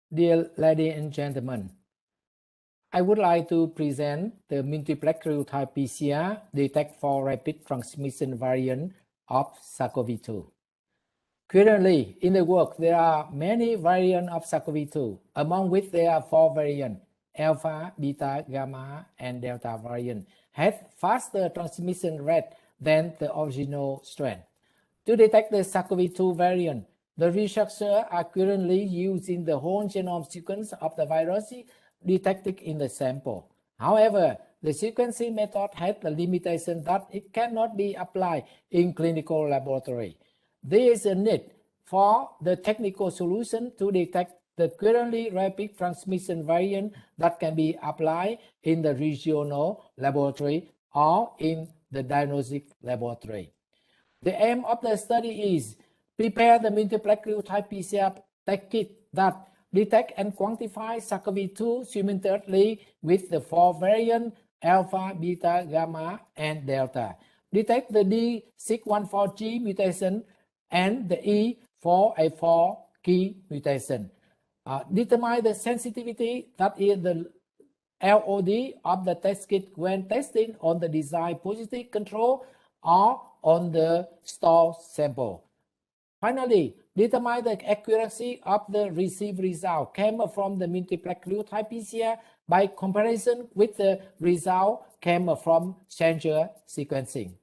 Dear ladies and gentlemen, I would like to present the Multiplex Real-Time PCR detect for rapid transmission variant of SARS CoV-2. Currently, in the world, there are many variants of SARS CoV-2, among which there are 4 variants: Alpha, Beta, Gamma, and Delta variant, has faster transmission rate than the original strain. To detect the SARS CoV-2 variant, the researchers are currently using the whole genome sequence of the virus detected in the sample. However, the sequencing method has the limitation that it cannot be applied in clinical laboratory. There is a need for the technical solution to detect the currently rapid transmission variant that can be applied in the regional laboratory or in the diagnostic laboratory. The aim of the study is prepare the multiplex real-time PCR test kit that detect and quantify SARS-CoV-2 simultaneously with the 4 variants Alpha, Beta, Gamma, and Delta. Detect the D614G mutation and the E4A4 key mutation. Determine the sensitivity, that is the LOD of the test kit when testing on the desired positive control or on the stored sample. Finally, determine the accuracy of the received result came from the multiplex real-time PCR by comparison with the result came from stranger sequencing.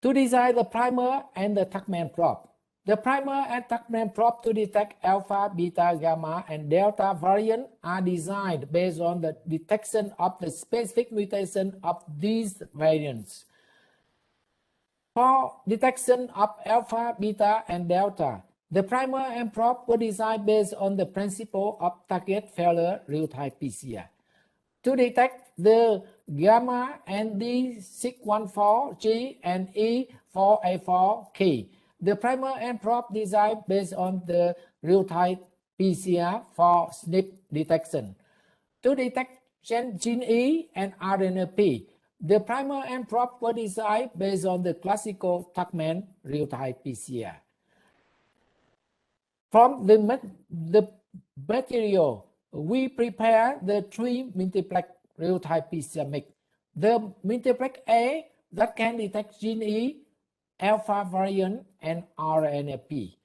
To design the primer and the Tuckman probe. The primer and Tuckman probe to detect Alpha, Beta, Gamma, and Delta variant are designed based on the detection of the specific mutation of these variants. For detection of Alpha, Beta, and Delta, the primer and probe were designed based on the principle of target failure real-time PCR. To detect the Gamma and D614G and E4A4 key, the primer and probe designed based on the real-time PCR for SNP detection. To detect gene E and RNA-P, the primer and probe were designed based on the classical Tuckman real-time PCR. From the material, we prepare the 3 multiplex real-time PCR mix. The multiplex A that can detect gene E, Alpha variant, and RNA-P.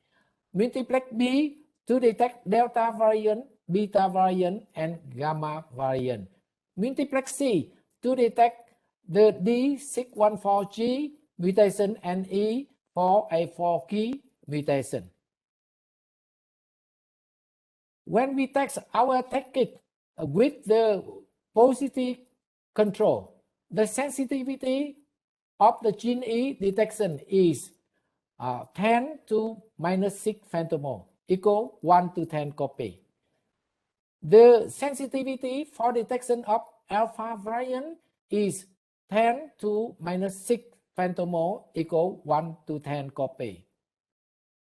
Multiplex B to detect Delta variant, Beta variant, and Gamma variant. Multiplex C to detect the D614G mutation and E4A4 key mutation. When we test our test kit with the positive control, the sensitivity of the gene E detection is 10 to minus 6 femtomole, equal 1 to 10 copy. The sensitivity for detection of Alpha variant is 10 to minus 6 femtomole, equal 1 to 10 copy.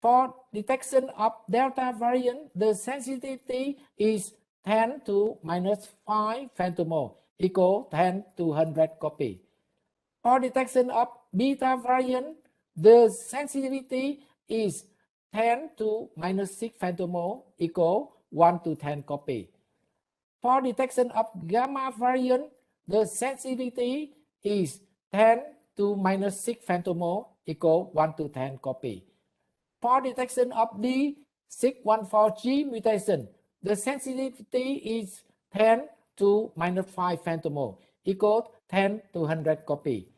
For detection of Delta variant, the sensitivity is 10 to minus 5 femtomole, equal 10 to 100 copy. For detection of Beta variant, the sensitivity is 10 to minus 6 femtomole, equal 1 to 10 copy. For detection of Gamma variant, the sensitivity is 10 to minus 6 femtomole, equal 1 to 10 copy. For detection of D614G mutation, the sensitivity is 10 to minus 5 femtomole, equal 10 to 100 copy.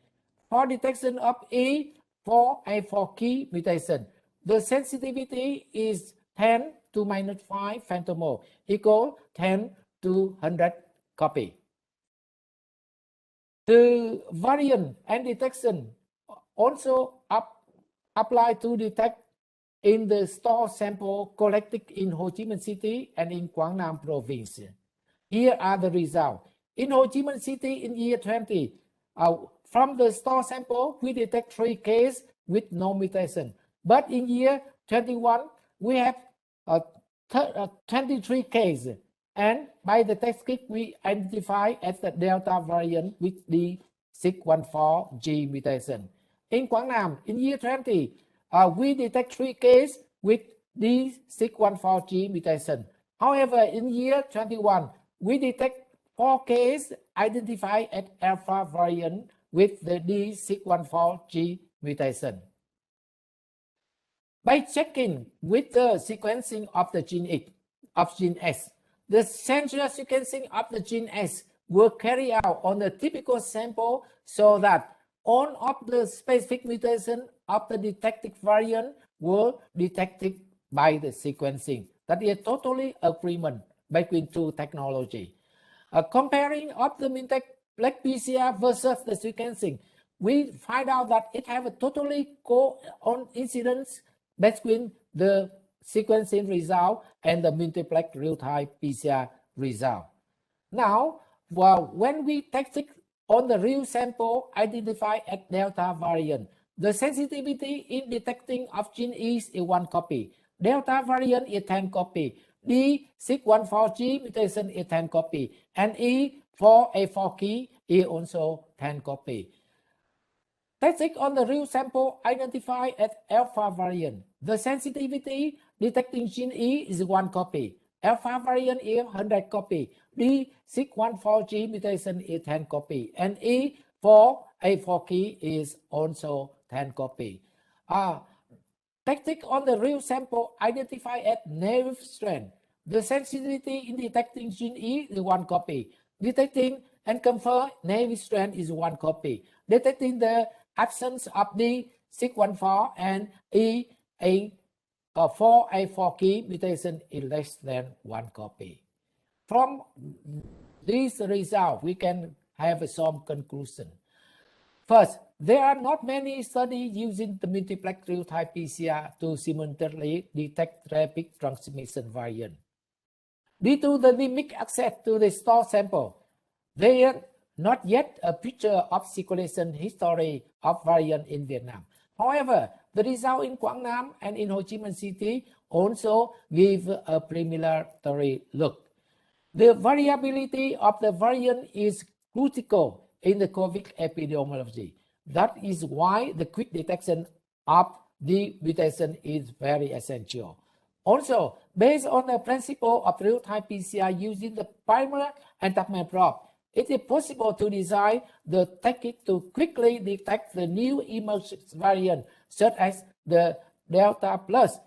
For detection of E4A4 key mutation, the sensitivity is 10 to minus 5 femtomole, equal 10 to 100 copy. The variant and detection also apply to detect in the store sample collected in Ho Chi Minh City and in Quảng Nam province. Here are the results. In Ho Chi Minh City in year 20, from the store sample, we detect 3 cases with no mutation. But in year 21, we have 23 cases. And by the test kit, we identify as the Delta variant with the D614G mutation. In Quảng Nam, in year 20, we detect 3 cases with D614G mutation. However, in year 21, we detect 4 cases identified as alpha variant with the D614G mutation. By checking with the sequencing of the gene S, the central sequencing of the gene S will carry out on a typical sample so that all of the specific mutations of the detected variant were detected by the sequencing. That is totally agreement between two technologies. Comparing of the multiplex PCR versus the sequencing, we find out that it has a totally coincidence between the sequencing result and the multiplex real-time PCR result. Now, when we test it on the real sample identified as Delta variant, the sensitivity in detecting of gene E is 1 copy. Delta variant is 10 copy. D614G mutation is 10 copy. And E4A4 key is also 10 copy. Testing on the real sample identified as alpha variant. The sensitivity detecting gene E is 1 copy. Alpha variant is 100 copy. D614G mutation is 10 copy. And E4A4 key is also 10 copy. Testing on the real sample identified as naive strand. The sensitivity in detecting gene E is 1 copy. Detecting and confirm naive strand is 1 copy. Detecting the absence of D614 and E4A4 key mutation is less than 1 copy. From these results, we can have some conclusion. First, there are not many studies using the multiplex real-time PCR to simultaneously detect rapid transmission variant. Due to the limited access to the stored sample, there is not yet a picture of circulation history of variant in Vietnam. However, the result in Quảng Nam and in Ho Chi Minh City also give a preliminary look. The variability of the variant is critical in the COVID epidemiology. That is why the quick detection of the mutation is very essential. Also, based on the principle of real-time PCR using the primer and Tacman probe, it is possible to design the technique to quickly detect the new emerging variant, such as the Delta Plus,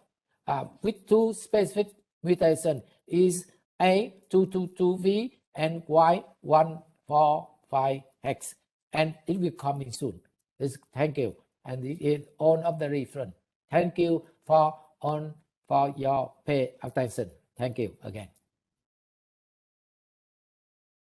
with two specific mutations, is A222V and Y145X, and it will come in soon. Thank you, and it is all of the reference. Thank you for your pay attention. Thank you again.